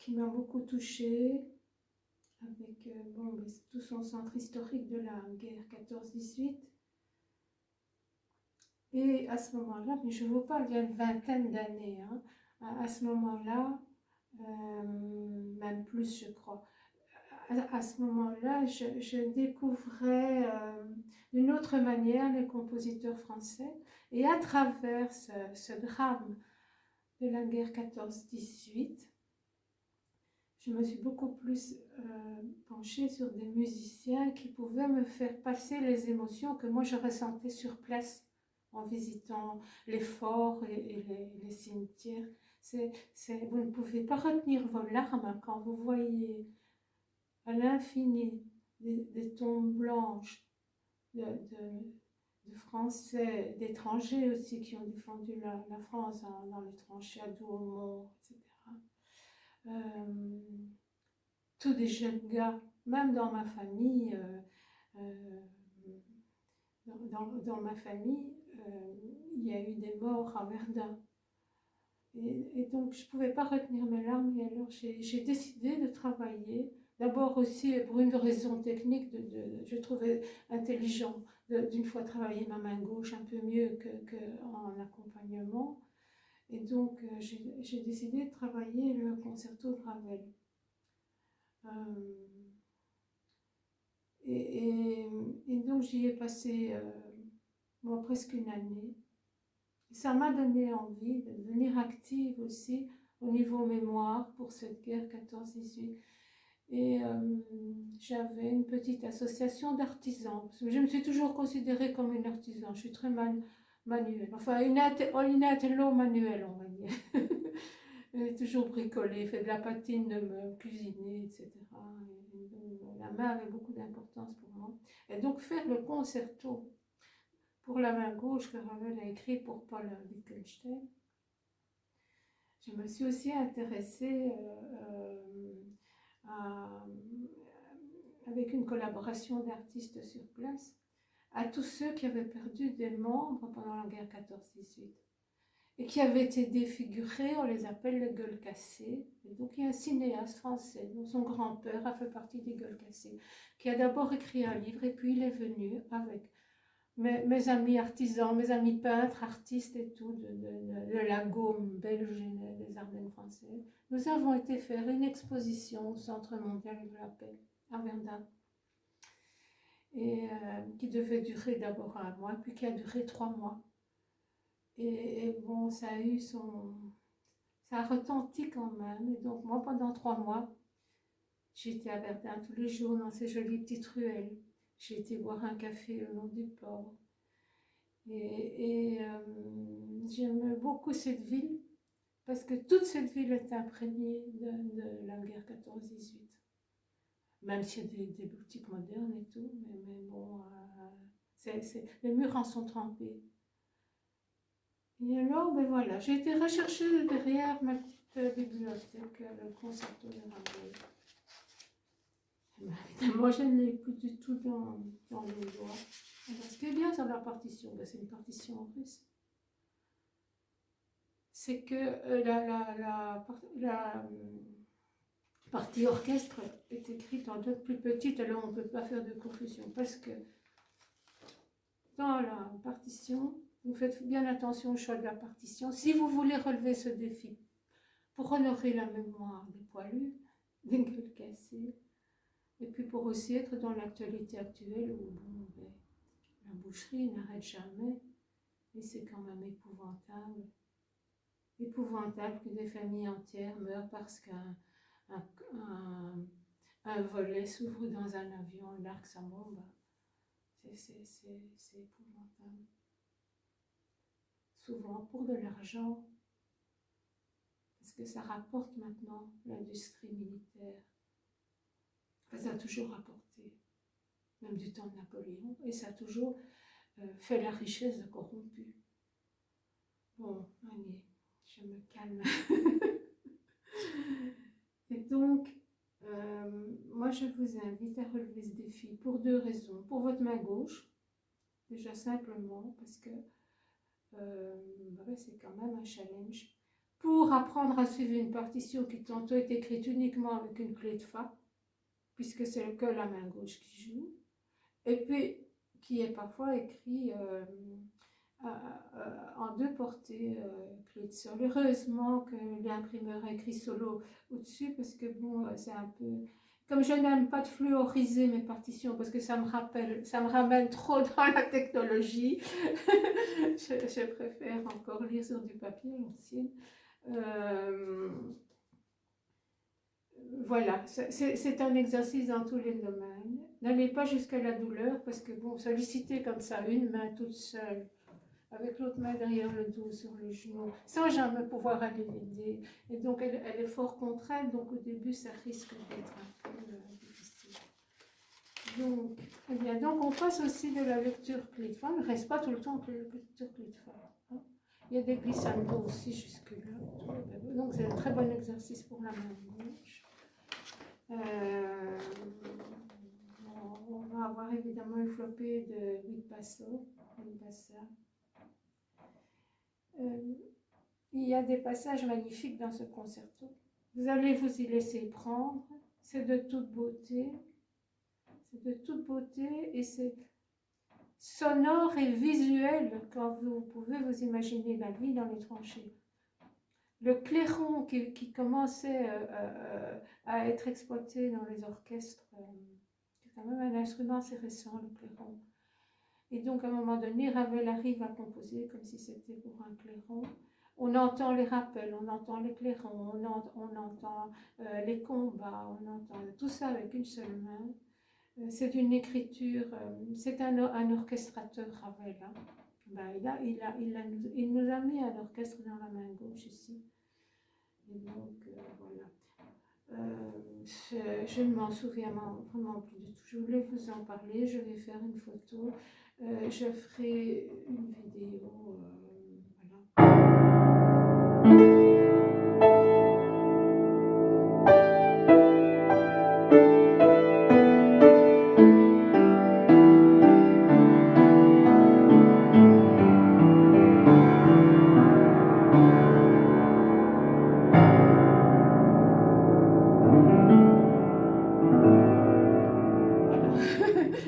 qui m'a beaucoup touchée, avec tout son centre historique de la guerre 14-18. Et à ce moment-là, mais je vous parle d'il y a une vingtaine d'années, hein, à ce moment-là, même plus je crois, à ce moment-là, je découvrais d'une autre manière les compositeurs français. Et à travers ce drame de la guerre 14-18, je me suis beaucoup plus penchée sur des musiciens qui pouvaient me faire passer les émotions que moi je ressentais sur place en visitant les forts et les cimetières. Vous ne pouvez pas retenir vos larmes quand vous voyez à l'infini des tombes blanches de Français, d'étrangers aussi qui ont défendu la France dans les tranchées à Douaumont, etc. Tous des jeunes gars, même dans ma famille, dans ma famille, il y a eu des morts à Verdun. Et donc, je ne pouvais pas retenir mes larmes, et alors j'ai décidé de travailler. D'abord aussi pour une raison technique, je trouvais intelligent d'une fois travailler ma main gauche un peu mieux qu'en accompagnement. Et donc, j'ai décidé de travailler le concerto de Ravel. Et donc, j'y ai passé presque une année. Ça m'a donné envie de devenir active aussi au niveau mémoire pour cette guerre 14-18. Et j'avais une petite association d'artisans. Je me suis toujours considérée comme une artisan. Je suis très manuelle. Enfin, une intello manuelle, on va dire. J'ai toujours bricolé, fait de la patine de meubles, cuisiné, etc. Et donc, la main avait beaucoup d'importance pour moi. Et donc, faire le concerto pour la main gauche que Ravel a écrit pour Paul Wittgenstein. Je me suis aussi intéressée avec une collaboration d'artistes sur place à tous ceux qui avaient perdu des membres pendant la guerre 14-18 et qui avaient été défigurés, on les appelle les gueules cassées. Et donc il y a un cinéaste français dont son grand-père a fait partie des gueules cassées, qui a d'abord écrit un livre et puis il est venu avec mes amis artisans, mes amis peintres, artistes et tout, de la Gaume belge et des Ardennes françaises. Nous avons été faire une exposition au Centre mondial de la paix à Verdun, et qui devait durer d'abord 1 mois, puis qui a duré 3 mois. Et bon, ça a retenti quand même. Et donc moi, pendant 3 mois, j'étais à Verdun tous les jours dans ces jolies petites ruelles. J'ai été boire un café au long du port. Et j'aime beaucoup cette ville parce que toute cette ville est imprégnée de la guerre 14-18. Même s'il y a des boutiques modernes et tout, mais bon, les murs en sont trempés. Et alors, ben voilà, j'ai été rechercher derrière ma petite bibliothèque le concerto de Ravel. Ben, évidemment, je ne l'ai plus du tout dans les doigts. Alors, ce qui est bien sur la partition, ben, c'est une partition russe. C'est que la partie orchestre est écrite en notes plus petites, alors on ne peut pas faire de confusion, parce que dans la partition, vous faites bien attention au choix de la partition. Si vous voulez relever ce défi pour honorer la mémoire des poilus, des gueules cassées, et puis pour aussi être dans l'actualité actuelle où bon, ben, la boucherie n'arrête jamais, et c'est quand même épouvantable. Épouvantable que des familles entières meurent parce qu'un volet s'ouvre dans un avion, l'arc sa bombe. C'est épouvantable. Souvent pour de l'argent, parce que ça rapporte maintenant l'industrie militaire. Enfin, ça a toujours rapporté, même du temps de Napoléon, et ça a toujours fait la richesse de corrompus. Bon, allez, je me calme. Et donc, moi je vous invite à relever ce défi pour 2 raisons. Pour votre main gauche, déjà simplement parce que c'est quand même un challenge. pour apprendre à suivre une partition qui tantôt est écrite uniquement avec une clé de Fa, puisque c'est que la main gauche qui joue, et puis qui est parfois écrit en deux portées, clé de Sol. Heureusement que l'imprimeur a écrit solo au-dessus, parce que bon, c'est un peu... Comme je n'aime pas de fluoriser mes partitions, parce que ça me ramène trop dans la technologie, je préfère encore lire sur du papier ancien. Voilà, c'est un exercice dans tous les domaines. N'allez pas jusqu'à la douleur, parce que bon, solliciter comme ça une main toute seule, avec l'autre main derrière le dos, sur le genou, sans jamais pouvoir aller l'aider. Et donc, elle est fort contrainte, donc au début, ça risque d'être un peu difficile. Donc, eh bien, donc, on passe aussi de la lecture clé de Fa. On ne reste pas tout le temps que la lecture clé de Fa. Hein. Il y a des glissando aussi jusque-là. Donc, c'est un très bon exercice pour la main gauche. On va avoir évidemment une flopée de Vipasso, il y a des passages magnifiques dans ce concerto. Vous allez vous y laisser prendre. C'est de toute beauté. C'est de toute beauté et c'est sonore et visuel quand vous pouvez vous imaginer la vie dans les tranchées. Le clairon qui commençait à être exploité dans les orchestres, c'est quand même un instrument assez récent, le clairon. Et donc, à un moment donné, Ravel arrive à composer comme si c'était pour un clairon. On entend les rappels, on entend les clairons, on entend les combats, on entend tout ça avec une seule main. C'est une écriture, c'est un orchestrateur, Ravel. Hein. Ben, il nous a mis un orchestre dans la main gauche ici. Et donc, voilà. Je ne m'en souviens vraiment plus du tout. Je voulais vous en parler, je vais faire une photo. Je ferai une vidéo. Voilà.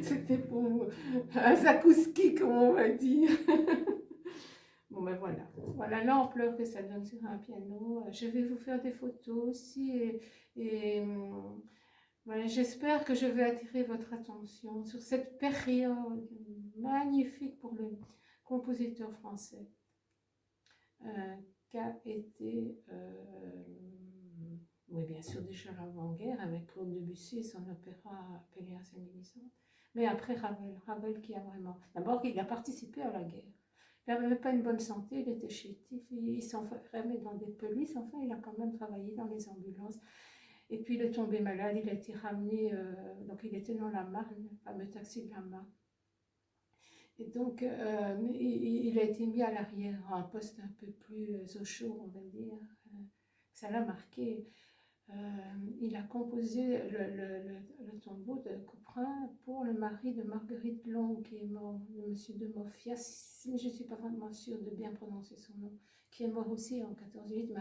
C'était pour un zakouski, comme on va dire. Bon ben voilà, voilà l'ampleur que ça donne sur un piano. Je vais vous faire des photos aussi et voilà, j'espère que je vais attirer votre attention sur cette période magnifique pour le compositeur français qu'a été, oui bien sûr déjà l'avant-guerre avec Claude Debussy et son opéra Péléas et Mélisande, mais après Ravel qui a vraiment, d'abord il a participé à la guerre. Il n'avait pas une bonne santé, il était chétif, il s'enfermait dans des pelisses, enfin il a quand même travaillé dans les ambulances. Et puis il est tombé malade, il a été ramené, donc il était dans la Marne, le fameux taxi de la Marne. Et donc il a été mis à l'arrière, à un poste un peu plus au chaud, on va dire. Ça l'a marqué. Il a composé le tombeau de Couperin pour le mari de Marguerite Long, qui est mort, de Monsieur de Moffias, mais je ne suis pas vraiment sûre de bien prononcer son nom, qui est mort aussi en 1408.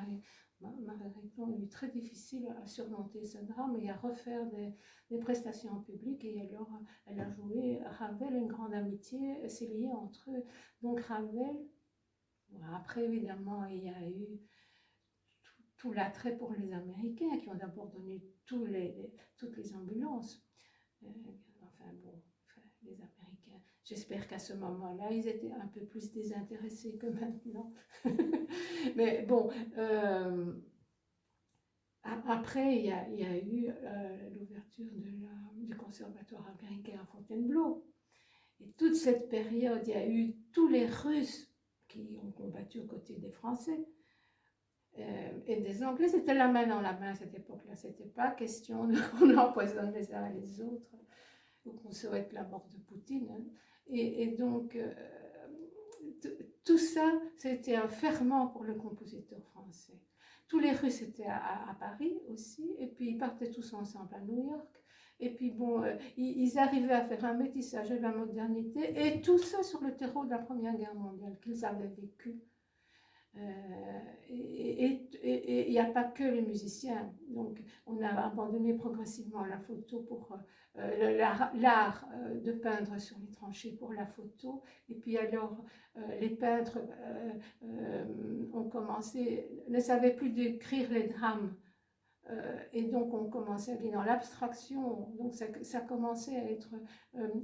Marguerite Long a eu très difficile à surmonter ce drame et à refaire des prestations en public. Et alors, elle a joué Ravel, une grande amitié s'est liée entre eux. Donc Ravel, après évidemment, il y a eu tout l'attrait pour les Américains qui ont d'abord donné toutes les ambulances. Enfin bon, les Américains. J'espère qu'à ce moment-là, ils étaient un peu plus désintéressés que maintenant. Mais bon, après, il y a eu l'ouverture du conservatoire américain à Fontainebleau. Et toute cette période, il y a eu tous les Russes qui ont combattu aux côtés des Français. Et des Anglais, c'était la main dans la main à cette époque-là. C'était pas question qu'on empoisonne les uns et les autres ou qu'on souhaite la mort de Poutine. Hein. Et donc, tout ça, c'était un ferment pour le compositeur français. Tous les Russes étaient à Paris aussi, et puis ils partaient tous ensemble à New York. Et puis bon, ils arrivaient à faire un métissage de la modernité, et tout ça sur le terreau de la Première Guerre mondiale qu'ils avaient vécu. Et il n'y a pas que les musiciens. Donc, on a abandonné progressivement la photo pour l'art de peindre sur les tranchées pour la photo. Et puis alors, les peintres ont commencé, ne savaient plus décrire les drames. Et donc on commençait à aller dans l'abstraction, donc ça commençait à être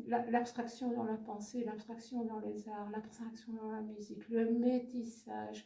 l'abstraction dans la pensée, l'abstraction dans les arts, l'abstraction dans la musique, le métissage,